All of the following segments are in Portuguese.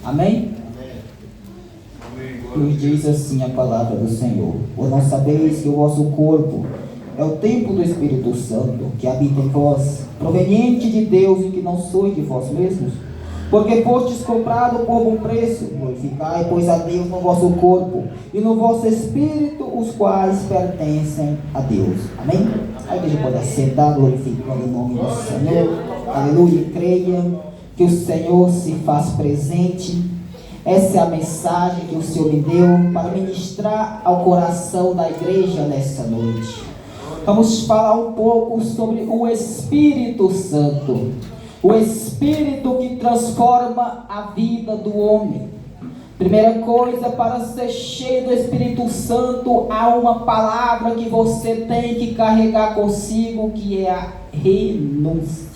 Amém? Nos diz assim a palavra do Senhor: ou não sabeis que o vosso corpo é o templo do Espírito Santo, que habita em vós, proveniente de Deus, e que não sois de vós mesmos? Porque fostes comprado por bom preço. Glorificai, pois, a Deus no vosso corpo e no vosso espírito, os quais pertencem a Deus. Amém? A igreja pode assentar, glorificando o nome do Senhor. Aleluia. Creia que o Senhor se faz presente. Essa é a mensagem que o Senhor me deu para ministrar ao coração da igreja nessa noite. Vamos falar um pouco sobre o Espírito Santo. O Espírito que transforma a vida do homem. Primeira coisa, para ser cheio do Espírito Santo, há uma palavra que você tem que carregar consigo, que é a renúncia.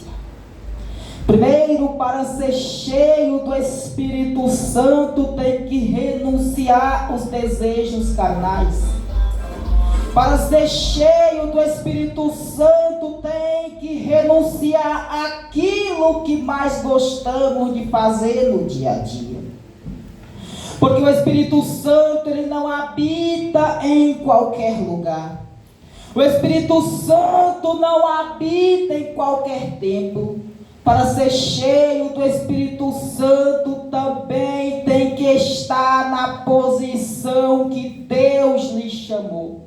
Primeiro, para ser cheio do Espírito Santo, tem que renunciar os desejos carnais. Para ser cheio do Espírito Santo, tem que renunciar àquilo que mais gostamos de fazer no dia a dia. Porque o Espírito Santo, ele não habita em qualquer lugar. O Espírito Santo não habita em qualquer templo. Para ser cheio do Espírito Santo, também tem que estar na posição que Deus lhe chamou.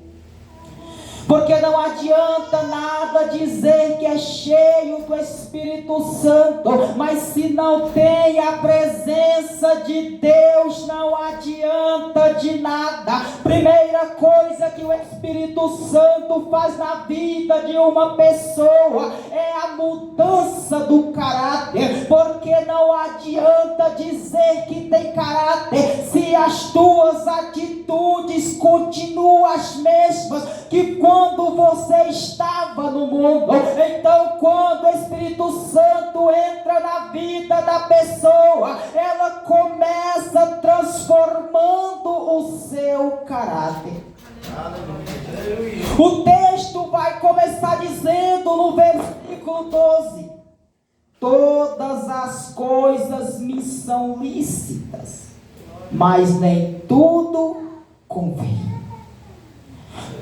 Porque não adianta nada dizer que é cheio do Espírito Santo, mas se não tem a presença de Deus, não adianta de nada. Primeira coisa que o Espírito Santo faz na vida de uma pessoa é a mudança do caráter. Porque não adianta dizer que tem caráter se as tuas atitudes continuam as mesmas que quando você estava no mundo. Então, quando o Espírito Santo entra na vida da pessoa, ela começa transformando o seu caráter. O texto vai começar dizendo no versículo 12: todas as coisas me são lícitas, mas nem tudo convém.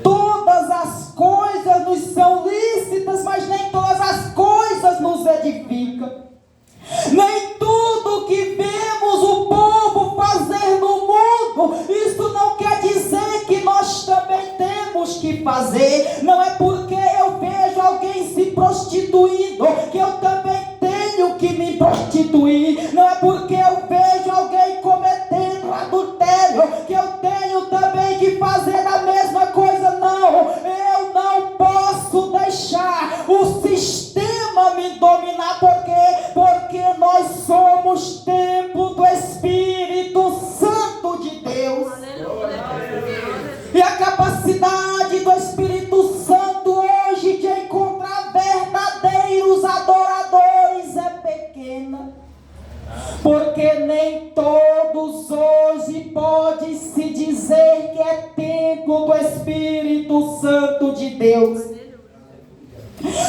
Todas as coisas nos são lícitas, mas nem todas as coisas nos edificam. Nem tudo que vemos o povo fazer no mundo, isso não quer dizer que nós também temos que fazer. Não é porque eu vejo alguém se prostituindo que eu também tenho que me prostituir. Não é porque eu vejo alguém cometendo adultério que eu tenho também que fazer a mesma coisa. Não, eu não posso deixar o sistema me dominar. Por quê? Porque nós somos templo do Espírito Santo de Deus. E a capacidade do Espírito Santo hoje de encontrar verdadeiros adoradores é pequena. Porque nem todos hoje pode se dizer que é templo do Espírito Santo de Deus.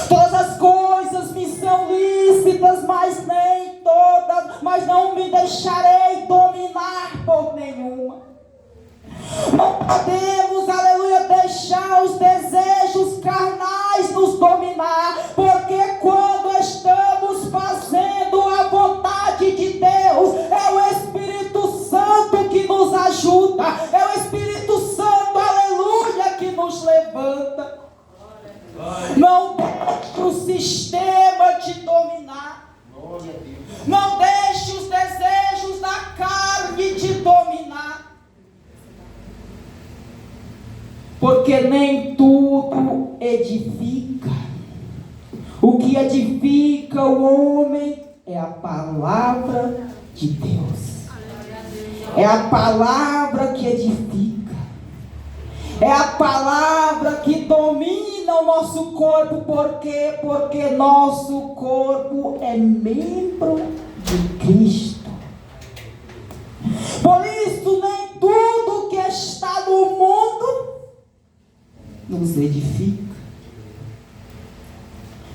Todas as coisas me são lícitas, mas nem todas, mas não me deixarei dominar por nenhuma. Não podemos, aleluia, deixar os desejos carnais nos dominar, porque quando estamos fazendo a vontade de Deus, é o Espírito Santo que nos ajuda, é o Espírito Santo, aleluia, que nos levanta. Não deixe o sistema te dominar. Não deixe os desejos da carne te dominar. Porque nem tudo edifica. O que edifica o homem é a palavra de Deus. É a palavra que edifica. É a palavra que domina o nosso corpo. Por quê? Porque nosso corpo é membro de Cristo. Por isso, nem tudo que está no mundo nos edifica.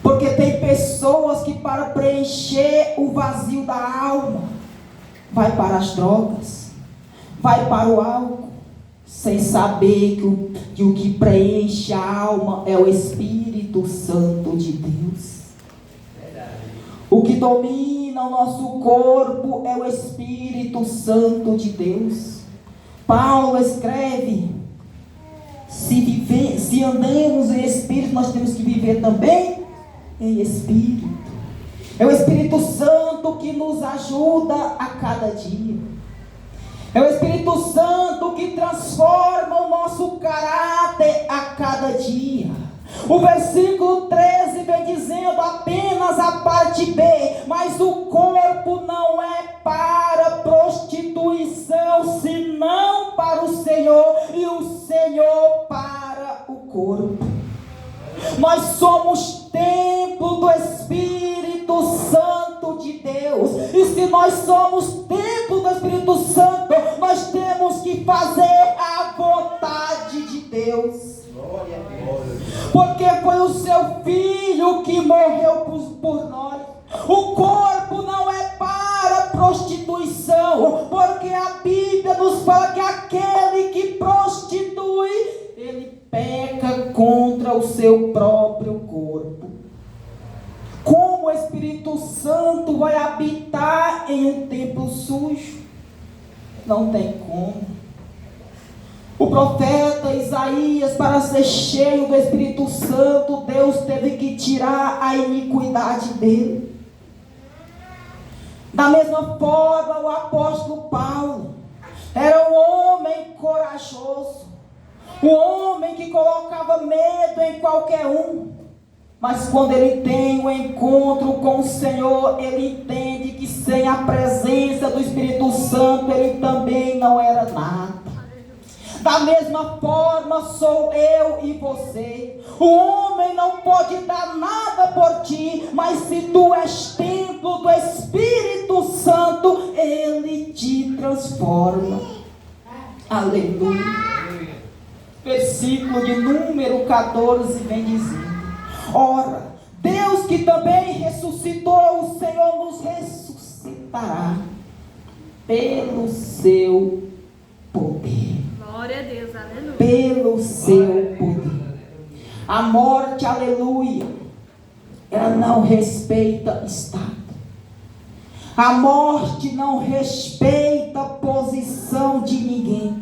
Porque tem pessoas que, para preencher o vazio da alma, vai para as drogas, vai para o álcool, sem saber que o que preenche a alma é o Espírito Santo de Deus. O que domina o nosso corpo é o Espírito Santo de Deus. Paulo escreve: se andamos em Espírito, nós temos que viver também em Espírito. É o Espírito Santo que nos ajuda a cada dia. É o Espírito Santo que transforma o nosso caráter a cada dia. O versículo 13 vem dizendo apenas a parte B: mas o corpo não é para prostituição, senão para o Senhor, e o Senhor para o corpo. Nós somos templo do Espírito Santo de Deus, e se nós somos templo do Espírito Santo, nós temos que fazer a vontade de Deus. Glória a Deus. Porque foi o seu Filho que morreu por nós. O corpo não é para prostituição, porque a Bíblia nos fala que aquele que prostitui, ele peca contra o seu próprio corpo. Como o Espírito Santo vai habitar em um templo sujo? Não tem como. O profeta Isaías, para ser cheio do Espírito Santo, Deus teve que tirar a iniquidade dele. Da mesma forma, o apóstolo Paulo era um homem corajoso, um homem que colocava medo em qualquer um. Mas quando ele tem um encontro com o Senhor, ele entende que sem a presença do Espírito Santo, ele também não era nada. Da mesma forma sou eu e você. O homem não pode dar nada por ti, mas se tu és templo do Espírito Santo, ele te transforma. Aleluia. Versículo de número 14 vem dizendo: ora, Deus que também ressuscitou o Senhor nos ressuscitará pelo seu poder. Glória a Deus, aleluia. Pelo seu poder. A morte, aleluia, ela não respeita estado. A morte não respeita a posição de ninguém.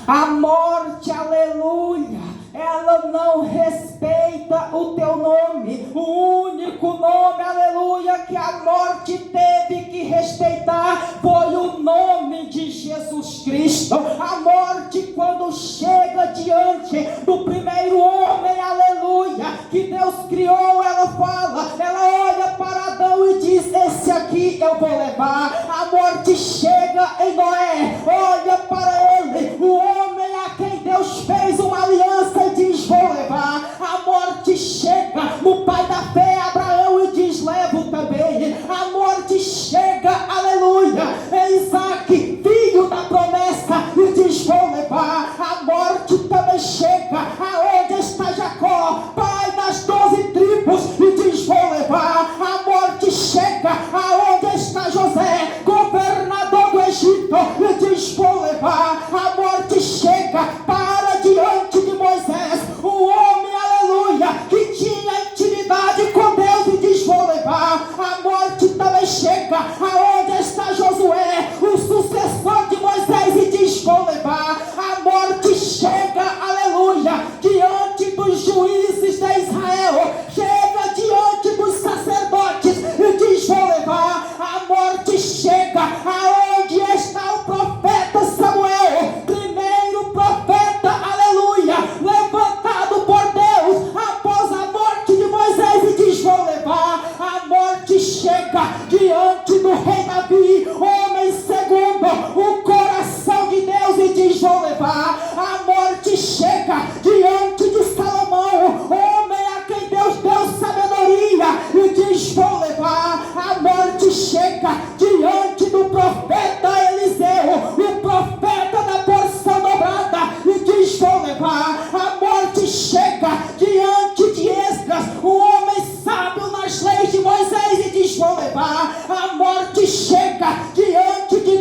A morte, aleluia, ela não respeita o teu nome. O único nome, aleluia, que a morte teve que respeitar foi o nome de Jesus Cristo. A morte, quando chega diante do primeiro homem, aleluia, que Deus criou, ela fala, ela olha para Adão e diz: esse aqui eu vou levar. A morte chega em Noé, olha para ele, o homem a quem Deus fez uma aliança, e diz: vou levar. A morte chega no pai da fé, Abraão, e diz: levo também. A morte chega, aleluia, em Isaac, filho da promessa, e diz: vou levar. A morte também chega aonde está Jacó, pai das 12 tribos, e diz: vou levar. A morte chega aonde está José, governador do Egito, e diz: vou levar. A morte chega para diante de Moisés, o homem, aleluia, que tinha intimidade com Deus, e diz: vou levar. A morte também chega aonde está Josué, o sucessor de Moisés, e diz: vou levar. A morte chega, aleluia, diante dos juízes de Israel, chega diante dos sacerdotes, e diz: vou levar. A morte chega aonde está o profeta Samuel, primeiro profeta, aleluia, levantado por Deus após a morte de Moisés, e diz: vou levar. A morte chega diante do rei Davi, homem segundo o coração de Deus, e diz: vou levar. A morte chega diante de Salomão, homem a quem Deus deu sabedoria, e diz: vou levar. A morte chega diante do profeta Eliseu, o profeta da porção dobrada, e diz: vou levar. A morte chega diante de Esdras, o homem sábio nas leis de Moisés, e diz: vou levar. A morte chega diante de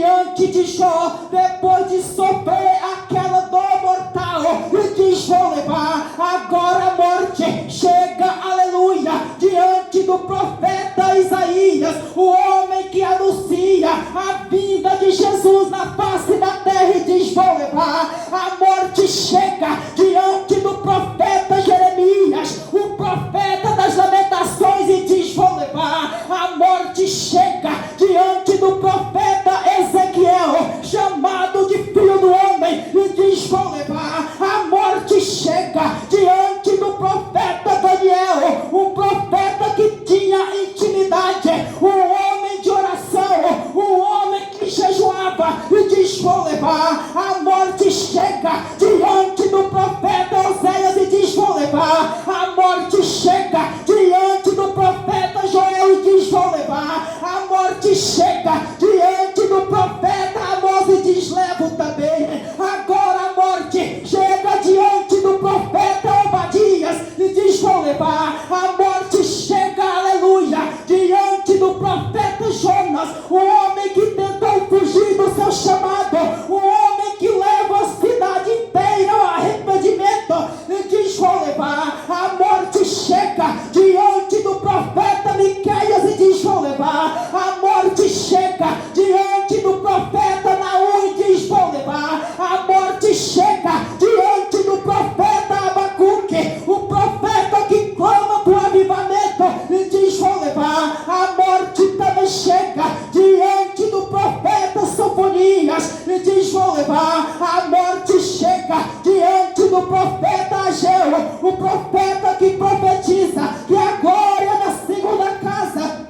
diante de Jó, depois de sofrer aquela dor mortal, e diz: vou levar. Agora a morte chega, aleluia, diante do profeta Isaías, o homem que anuncia a vinda de Jesus na face da terra, e diz: vou levar. A morte chega diante do profeta Jeremias, o profeta das lamentações, e diz: vou levar. A morte chega diante do profeta Ezequiel, chamado de filho do homem, e diz: vou levar. A morte chega diante do profeta Daniel, um profeta que tinha intimidade, um homem de oração, um homem que jejuava, e diz: vou levar. A morte chega diante do profeta Oséias, e diz: vou levar. A morte chega diante do profeta Joel, e diz: vou levar. A morte chega diante do profeta Amós, e diz: levo também. Agora a morte chega diante do profeta Obadias, e diz: vou levar. A morte chega, aleluia, diante do profeta Jonas, o homem que tentou fugir do seu chamado, o homem que leva a cidade inteira ao arrependimento, e diz: vou levar. A morte chega diante do profeta Miqueias, e diz: vou levar. A morte chega diante do profeta Naum, e diz: vou levar. A morte chega diante do profeta Abacuque, o profeta que clama por avivamento, e diz: vou levar. A morte também chega diante do profeta Sofonias, e diz: vou levar. A morte chega diante do profeta Ageu, o profeta que profetiza que a glória da segunda casa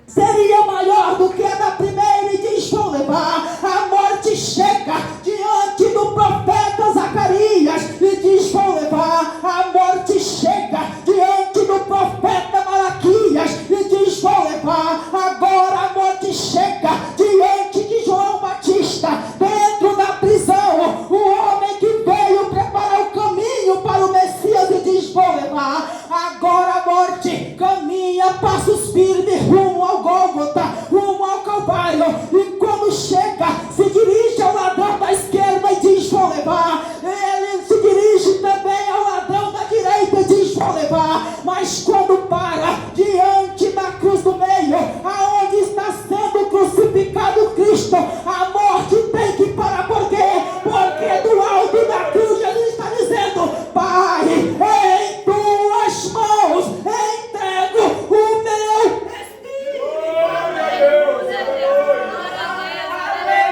seria maior do que a da primeira, e diz: vou levar. A morte chega diante do profeta Zacarias, e diz: vou levar. A morte chega diante do profeta Malaquias, e diz: vou levar. Agora a morte chega diante de João Batista, dentro da prisão, o homem que veio preparar o caminho para o Messias, e diz: vou levar. Agora a morte caminha, passos firmes, rumo ao Gólgota, rumo ao Calvário, e quando chega, se dirige ao ladrão da esquerda, e diz: vou levar. Ele se dirige também ao ladrão da direita, e diz: vou levar. Mas quando para diante da cruz do meio, aonde está sendo crucificado Cristo, a morte tem que parar. Por quê? Porque do alto da cruz Jesus está dizendo: Pai, em tuas mãos entrego o meu espírito.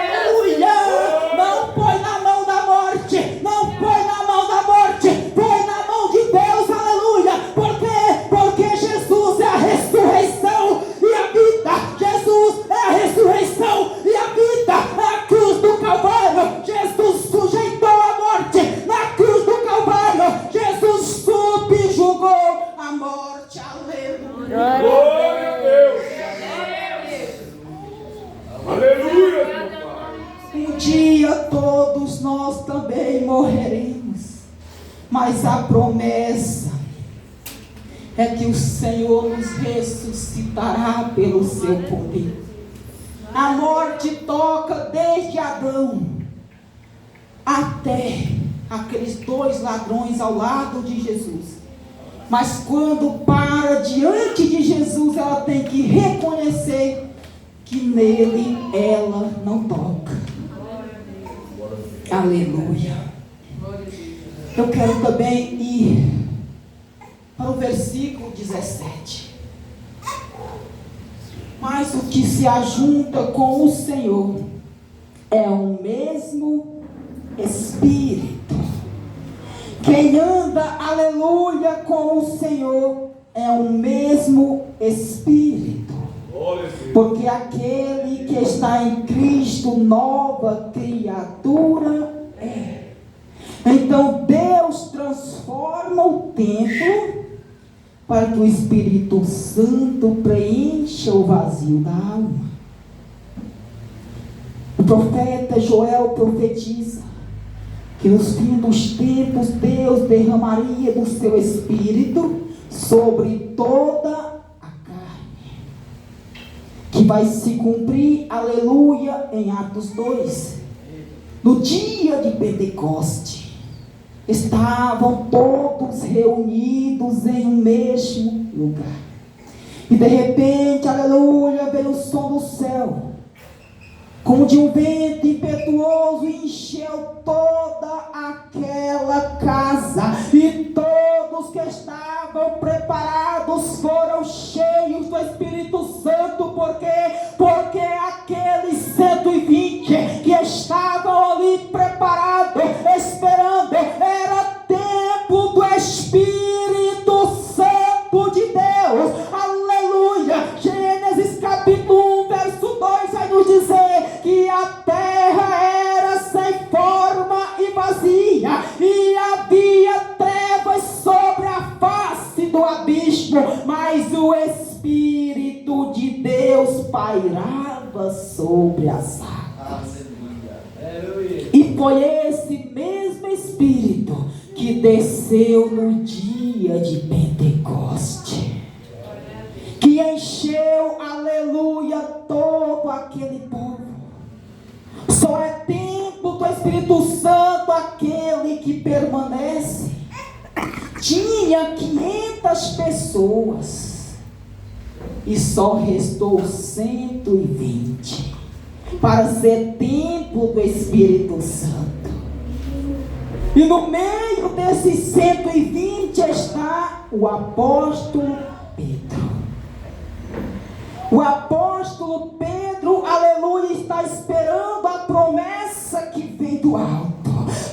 Aleluia! Não põe na mão da morte, não põe na mão da morte, põe na mão de Deus, aleluia! Por quê? Porque Jesus é a ressurreição e a vida. Jesus é a ressurreição e a vida. A cruz do Calvário, Jesus sujeitou a morte. Na cruz do Calvário, Jesus subjugou a morte. Aleluia! Glória a Deus! Aleluia! Um dia todos nós também morreremos, mas a promessa é que o Senhor nos ressuscitará pelo seu poder. A morte toca desde Adão até aqueles dois ladrões ao lado de Jesus. Mas quando para diante de Jesus, ela tem que reconhecer que nele ela não toca. Aleluia. Eu quero também ir para o versículo 17. Mas o que se ajunta com o Senhor é o mesmo Espírito. Quem anda, aleluia, com o Senhor é o mesmo Espírito. Porque aquele que está em Cristo, nova criatura é. Então Deus transforma o templo para que o Espírito Santo preencha o vazio da alma. O profeta Joel profetiza que nos fins dos tempos Deus derramaria do seu Espírito sobre toda a carne. Que vai se cumprir, aleluia, em Atos 2. No dia de Pentecoste, estavam todos reunidos em um mesmo lugar. E de repente, aleluia, veio o som do céu, como de um vento impetuoso, e encheu toda aquela casa. E todos que estavam preparados foram cheios do Espírito Santo. Por quê? Porque aqueles 120 que estavam ali preparados, esperando, era templo do Espírito Santo de Deus. Aleluia! Gênesis capítulo 1, verso 2 vai nos dizer que a terra era sem forma e vazia, e havia trevas sobre a face do abismo, mas o Espírito de Deus pairava sobre as águas. E foi esse mesmo Espírito que desceu no dia de Pentecoste, que encheu, aleluia, todo aquele povo. Só é templo do Espírito Santo aquele que permanece. Tinha 500 pessoas e só restou 120 para ser templo do Espírito Santo. E no meio desses 120 está o apóstolo Pedro. O apóstolo Pedro, aleluia, está esperando a promessa que vem do alto.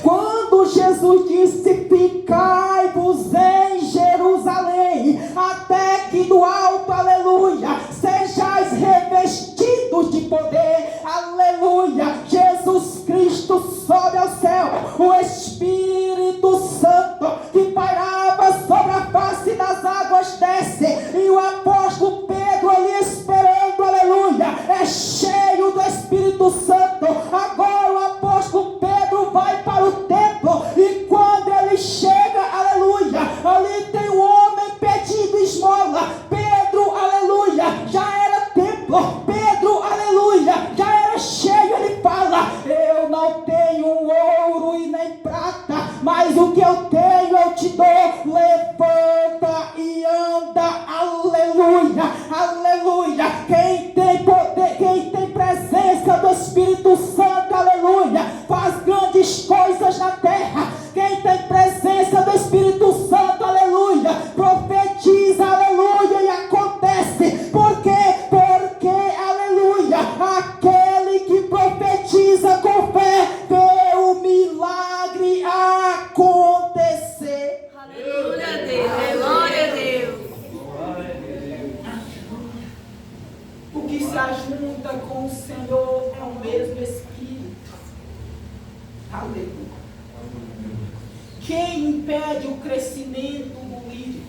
Quando Jesus disse: ficai-vos em Jerusalém, até que do alto, aleluia, sejais revestidos de poder, aleluia. Jesus Cristo sobe ao céu, o Espírito Santo que pairava sobre a face das águas desce, e o apóstolo Pedro ali esperando, aleluia, é cheio do Espírito Santo. Agora o apóstolo Pedro vai para o templo, e quando ele chega, aleluia, ali tem um homem pedindo esmola. Pedro, aleluia, já era templo. Pedro, aleluia, já era cheio. Ele fala: eu não tenho ouro e nem prata, mas o que eu tenho eu te dou. Levanta e anda, aleluia, aleluia. Quem tem poder, quem tem presença do Espírito Santo, aleluia, faz grandes coisas na terra. Quem tem presença do Espírito Santo, aleluia, profetiza, aleluia, e acontece. Por quê? Porque, aleluia, aquele que profetiza com fé vê o milagre acontecer. Aleluia a Deus, glória a Deus. O que se ajunta com o Senhor é o mesmo Espírito. Aleluia. Quem impede o crescimento do lírio?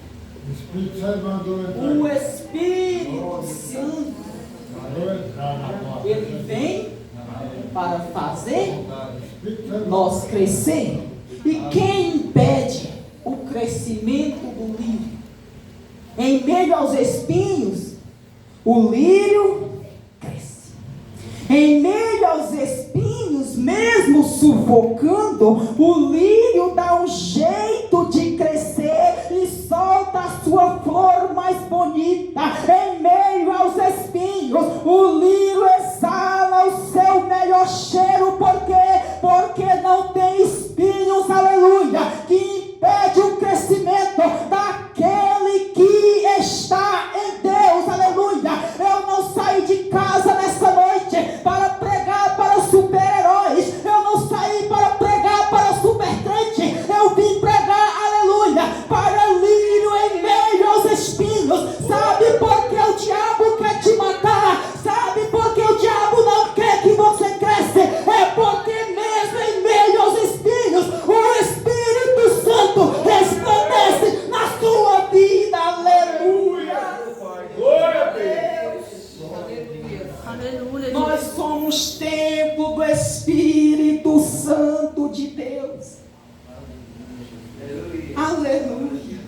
O Espírito Santo mandou entrar. O Espírito Santo. Ele vem para fazer nós crescer. E quem impede o crescimento do lírio? Em meio aos espinhos, o lírio cresce. Em meio aos espinhos, mesmo sufocando, o lírio dá um jeito de crescer e solta a sua flor mais bonita. Em meio aos espinhos, o lírio exala o seu melhor cheiro. Por quê? Porque não tem espinhos, aleluia, que impede o crescimento daquele que está em Deus, aleluia. Eu não saí de casa nessa noite para pregar para super-heróis, eu não saí para pregar para super-crente, eu vim pregar, aleluia, para lírio em meio aos espinhos. Sabe por que o diabo quer te matar? Sabe por que o diabo não quer que você cresça? É porque mesmo em meio aos espinhos, o Espírito Santo resplandece na sua vida, aleluia. Glória a Deus. Aleluia. Nós somos templo do Espírito Santo de Deus. Aleluia.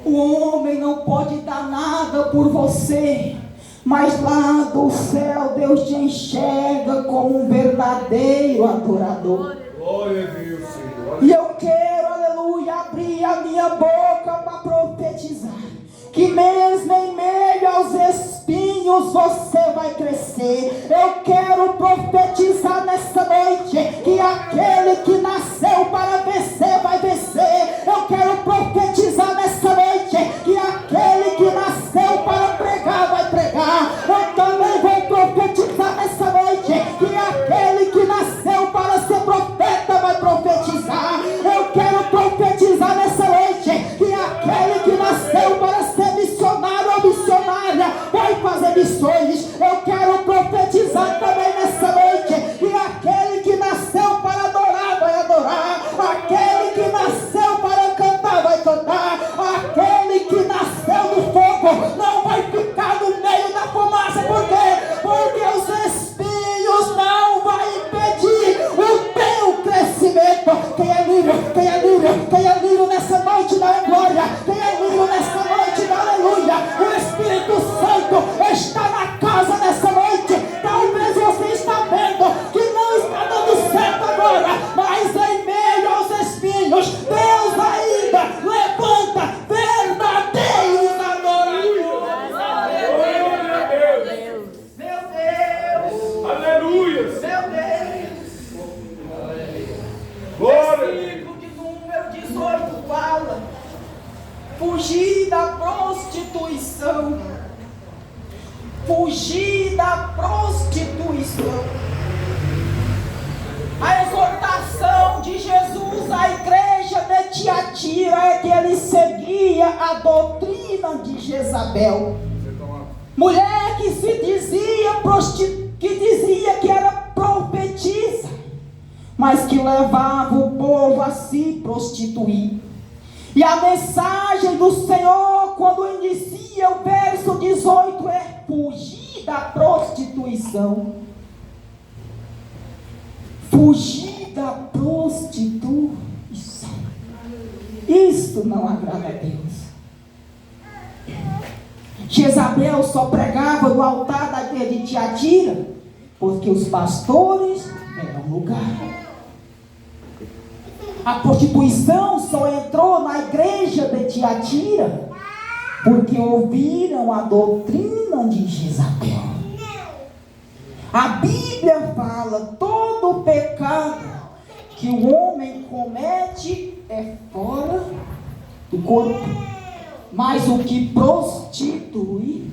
O homem não pode dar nada por você. Mas lá do céu Deus te enxerga como um verdadeiro adorador. Glória a Deus, Senhor. E eu quero, aleluia, abrir a minha boca para profetizar que mesmo em meio aos espinhos você vai crescer. Eu quero profetizar nessa noite que aquele que nasceu para vencer vai vencer. Eu quero profetizar nessa noite que aquele que nasceu para pregar vai pregar. Eu também vou profetizar nessa noite que aquele que nasceu para ser profeta vai profetizar. Eu quero profetizar nessa noite que aquele que nasceu para ser missionário ou missionária vai fazer missões. Eu quero profetizar também nessa noite que aquele que nasceu para adorar vai adorar. Aquele que nasceu para cantar vai cantar. Aquele que nasceu do fogo não vai ficar no meio da fumaça. Por quê? Porque os espinhos não vão impedir o teu crescimento. Quem é livre? Quem é livre? Quem é livre nessa noite da glória? Quem é livre nessa noite da aleluia? O Espírito Santo está na casa nessa noite. Talvez você está vendo que não está dando certo agora, mas em meio aos espinhos Deus ainda levanta verdadeiros adoradores. Glória a Deus. Meu Deus. Aleluia. Meu Deus. Glória. Versículo de número 18 fala: fugir da prostituição. Fugir da prostituição. A exortação de Jesus à igreja de Tiatira é que ele seguia a doutrina de Jezabel, mulher que se dizia que era profetisa, mas que levava o povo a se prostituir. E a mensagem do Senhor, quando inicia o verso 18, é fugir da prostituição. Fugir da prostituição. Isto não agrada a Deus. Jezabel só pregava no altar da igreja de Tiatira porque os pastores deram lugar. A prostituição só entrou na igreja de Tiatira porque ouviram a doutrina de Jezabel. A Bíblia fala: todo pecado que o homem comete é fora do corpo, mas o que prostitui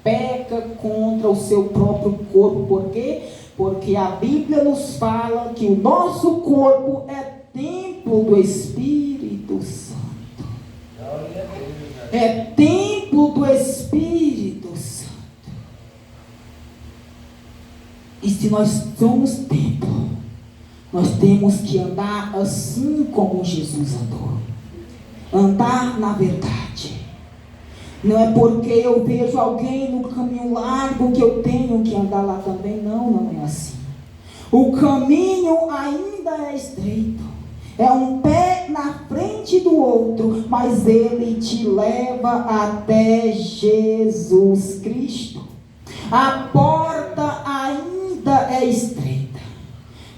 peca contra o seu próprio corpo. Por quê? Porque a Bíblia nos fala que o nosso corpo é templo do Espírito Santo. É templo do Espírito Santo. E se nós somos templo, nós temos que andar assim como Jesus andou. Andar na verdade. Não é porque eu vejo alguém no caminho largo que eu tenho que andar lá também. Não, não é assim. O caminho ainda é estreito. É um pé na frente do outro, mas ele te leva até Jesus Cristo. A porta ainda é estreita.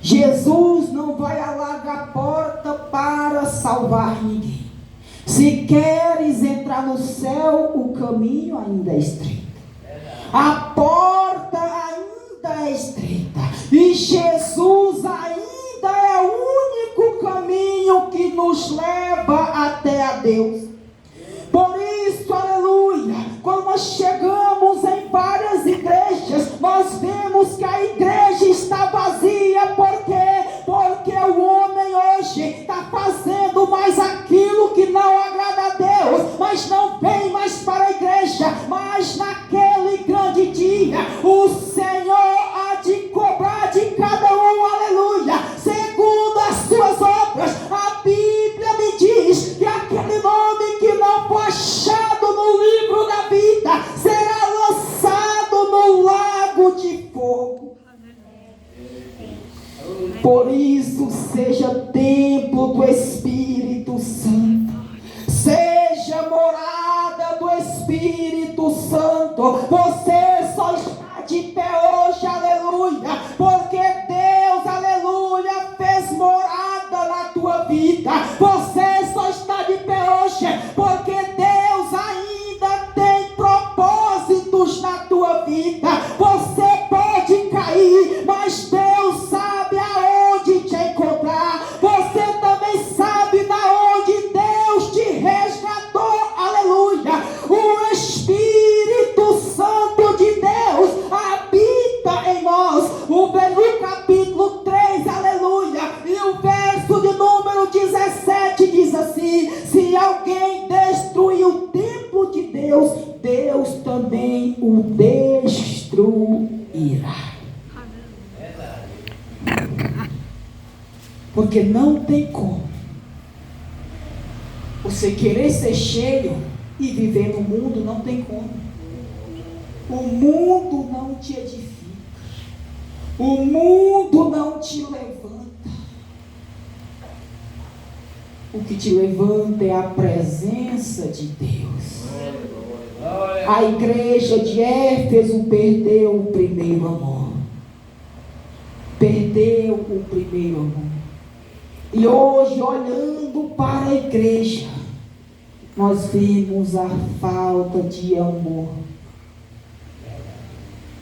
Jesus não vai alargar a porta para salvar ninguém. Se queres entrar no céu, o caminho ainda é estreito. A porta ainda é estreita. E Jesus ainda é o único caminho que nos leva até a Deus. Por isso, aleluia, quando nós chegamos em várias igrejas, nós vemos que a igreja está vazia. Por quê? Porque o homem hoje está fazendo mais aquilo que não agrada a Deus, mas não vem mais para a igreja. Mas naquele grande dia, o Senhor há de cobrar de cada um, aleluia, segundo as suas obras. A Bíblia me diz que aquele nome que não for achado no livro da vida será lançado no lago de fogo. Por isso, seja templo do Espírito Santo, seja morada do Espírito Santo. Você só porque Deus ainda tem propósitos na tua vida. Você pode cair, mas Deus sabe aonde te encontrar. Você também sabe da onde Deus te resgatou. Aleluia. O Espírito Santo de Deus habita em nós. No capítulo 3, aleluia, e o verso de número 17 diz assim: se alguém destruir o templo de Deus, Deus também o destruirá. Porque não tem como você querer ser cheio e viver no mundo. Não tem como. O mundo não te edifica. O mundo não te levanta. O que te levanta é a presença de Deus. A igreja de Éfeso perdeu o primeiro amor. Perdeu o primeiro amor. E hoje, olhando para a igreja, nós vimos a falta de amor.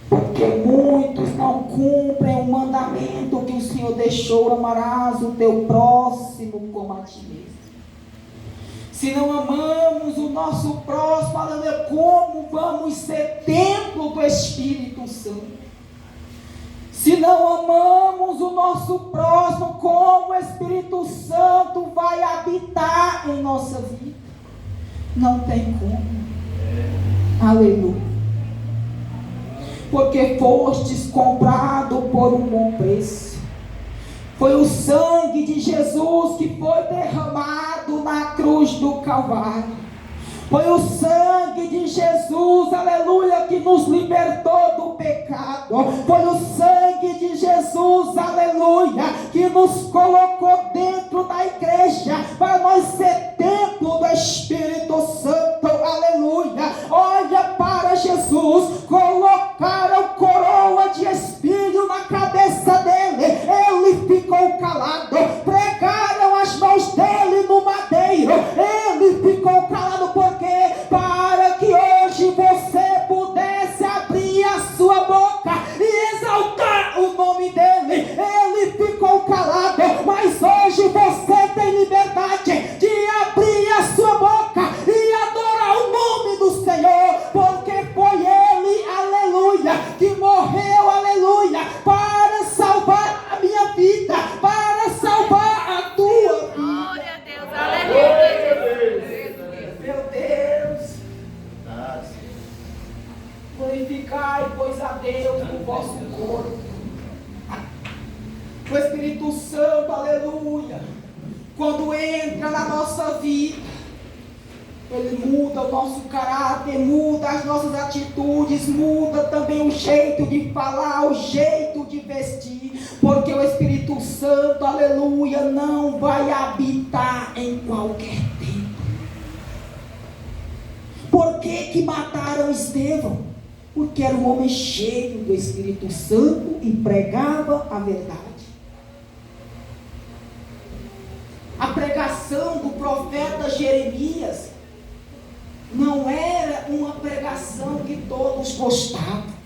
Porque muitos não cumprem o mandamento que o Senhor deixou: amarás o teu próximo como a ti mesmo. Se não amamos o nosso próximo, aleluia, como vamos ser templo do Espírito Santo? Se não amamos o nosso próximo, como o Espírito Santo vai habitar em nossa vida? Não tem como. Aleluia. Porque fostes comprado por um bom preço. Foi o sangue de Jesus que foi derramado na cruz do Calvário. Foi o sangue de Jesus, aleluia, que nos libertou do pecado. Foi o sangue de Jesus, aleluia, que nos colocou dentro da igreja, para nós ser templo do Espírito Santo, aleluia. Olha para Jesus, colocaram coroa de espinho na cabeça dele, ele ficou calado. Pregaram as mãos dele no madeiro, ele ficou calado. Porque para que hoje você pudesse abrir a sua boca e exaltar o nome dele, ele ficou calado. Mas hoje você tem liberdade de abrir a sua boca e adorar o nome do Senhor, porque foi ele, aleluia, que morreu, aleluia, para salvar a minha vida, para salvar a tua vida. Glória a Deus, aleluia. Meu Deus, glorificai, pois, a Deus no vosso corpo. O Espírito Santo, aleluia, quando entra na nossa vida, ele muda o nosso caráter, muda as nossas atitudes, muda também o jeito de falar, o jeito de vestir, porque o Espírito Santo, aleluia, não vai habitar em qualquer tempo. Por que mataram Estevão? Porque era um homem cheio do Espírito Santo e pregava a verdade. A pregação do profeta Jeremias não era uma pregação que todos gostavam.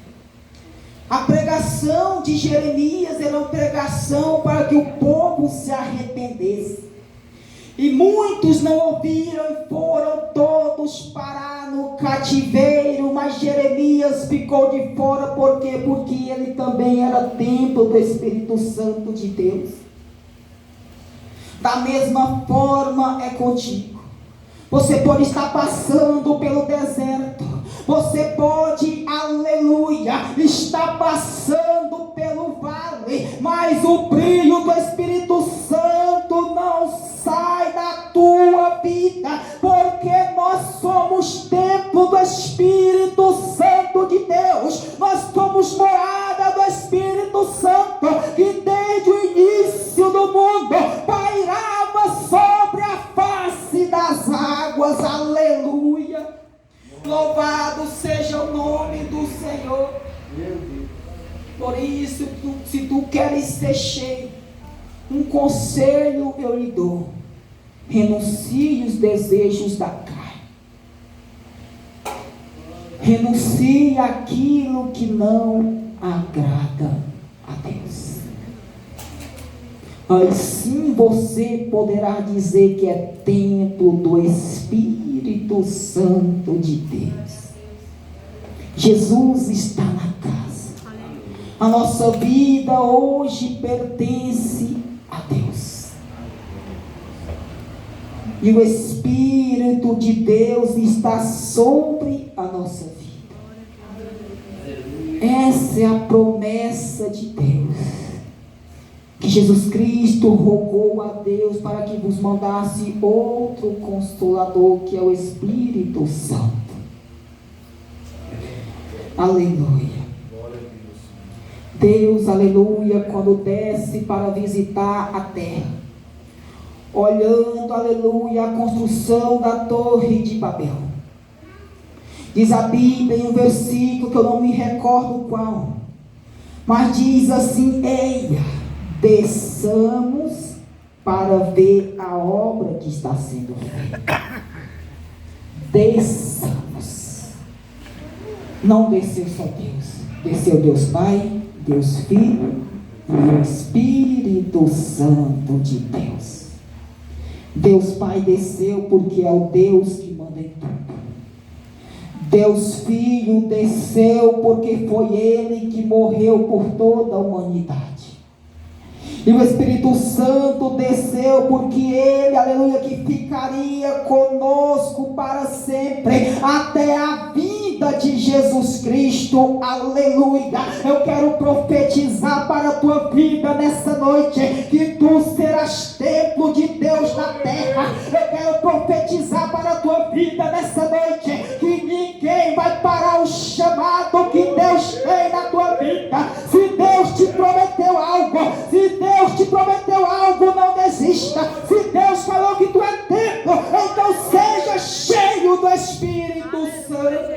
A pregação de Jeremias era uma pregação para que o povo se arrependesse. E muitos não ouviram e foram todos parar no cativeiro, mas Jeremias ficou de fora. Por quê? Porque ele também era templo do Espírito Santo de Deus. Da mesma forma é contigo. Você pode estar passando pelo deserto, você pode, aleluia, estar passando pelo vale, mas o brilho do Espírito Santo não sai da tua vida, porque nós somos templo do Espírito Santo de Deus. Nós somos morada do Espírito Santo, que desde o início do mundo pairava sobre a face das águas. Aleluia. Louvado seja o nome do Senhor. Por isso, se tu queres ser cheio, um conselho eu lhe dou: renuncie os desejos da carne. Renuncie àquilo que não agrada a Deus. Assim você poderá dizer que é templo do Espírito Santo de Deus. Jesus está na casa. A nossa vida hoje pertence a Deus. E o Espírito de Deus está sobre a nossa vida. Essa é a promessa de Deus. Que Jesus Cristo rogou a Deus para que vos mandasse outro Consolador, que é o Espírito Santo. Aleluia. Deus, aleluia, quando desce para visitar a terra, olhando, aleluia, a construção da Torre de Babel, diz a Bíblia em um versículo que eu não me recordo qual, mas diz assim: eia, desçamos para ver a obra que está sendo feita. Desçamos. Não desceu só Deus, desceu Deus Pai, Deus Filho e o Espírito Santo de Deus. Deus Pai desceu porque é o Deus que manda em tudo. Deus Filho desceu porque foi Ele que morreu por toda a humanidade. E o Espírito Santo desceu porque Ele, aleluia, que ficaria conosco para sempre, até a vinda de Jesus Cristo, aleluia. Eu quero profetizar para a tua vida nessa noite, que tu serás templo de Deus na terra. Eu quero profetizar para a tua vida nessa noite, que ninguém vai parar o chamado que Deus tem na tua vida. Se Deus te prometeu algo, se Deus te prometeu algo, não desista. Se Deus falou que tu é templo, então seja cheio do Espírito Santo.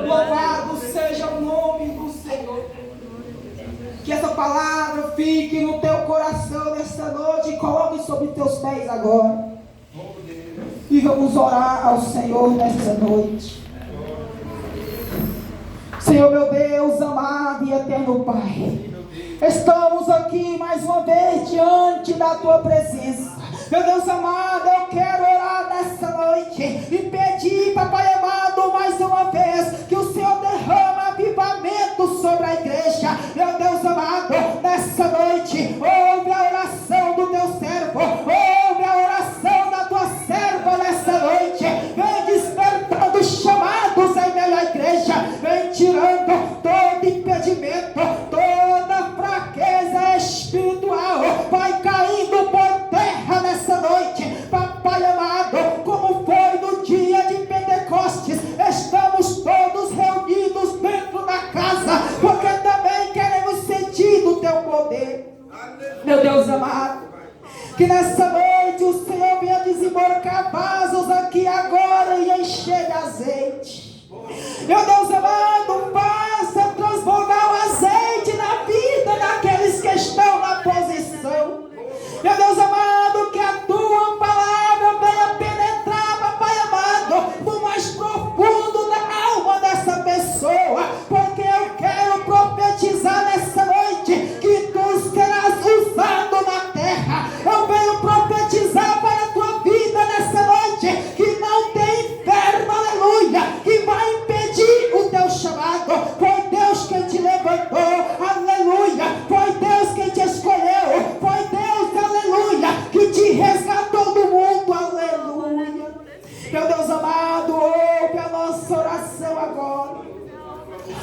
Louvado seja o nome do Senhor. Que essa palavra fique no teu coração nesta noite e coloque sobre teus pés agora. E vamos orar ao Senhor nesta noite. Senhor meu Deus, amado e eterno Pai, estamos aqui mais uma vez diante da tua presença. Meu Deus amado, eu quero orar nessa noite e pedir, papai amado, mais uma vez, que o Senhor derrama avivamento sobre a igreja. Meu Deus amado, nessa noite, ouve a oração do teu servo, ouve a oração da tua serva nessa noite. Vem despertando chamados em meio à igreja, vem tirando todo impedimento, toda fraqueza espiritual, vai caindo por terra nessa noite, papai amado, como foi no dia de Pentecostes. Estamos todos reunidos dentro da casa, porque também queremos sentir do teu poder. Meu Deus amado, que nessa noite o Senhor venha desembarcar vasos aqui agora e encher de azeite. Meu Deus amado, faça transbordar o azeite na vida daqueles que estão na posição. Meu Deus amado, que a tua palavra venha penetrar, papai amado, no mais profundo da alma dessa pessoa, porque eu quero profetizar nessa noite que tu serás usado na terra. Eu venho profetizar para a tua vida nessa noite que não tem inferno, aleluia, que vai impedir o teu chamado. Foi Deus quem te levantou, aleluia, foi Deus quem te escolheu, foi Deus, aleluia, que te resgatou do mundo, aleluia. Meu Deus amado, ouve a nossa oração agora.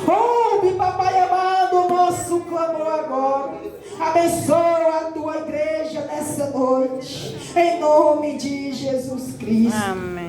Ouve, papai amado, o nosso clamor agora. Abençoa a tua igreja nessa noite, em nome de Jesus Cristo. Amém.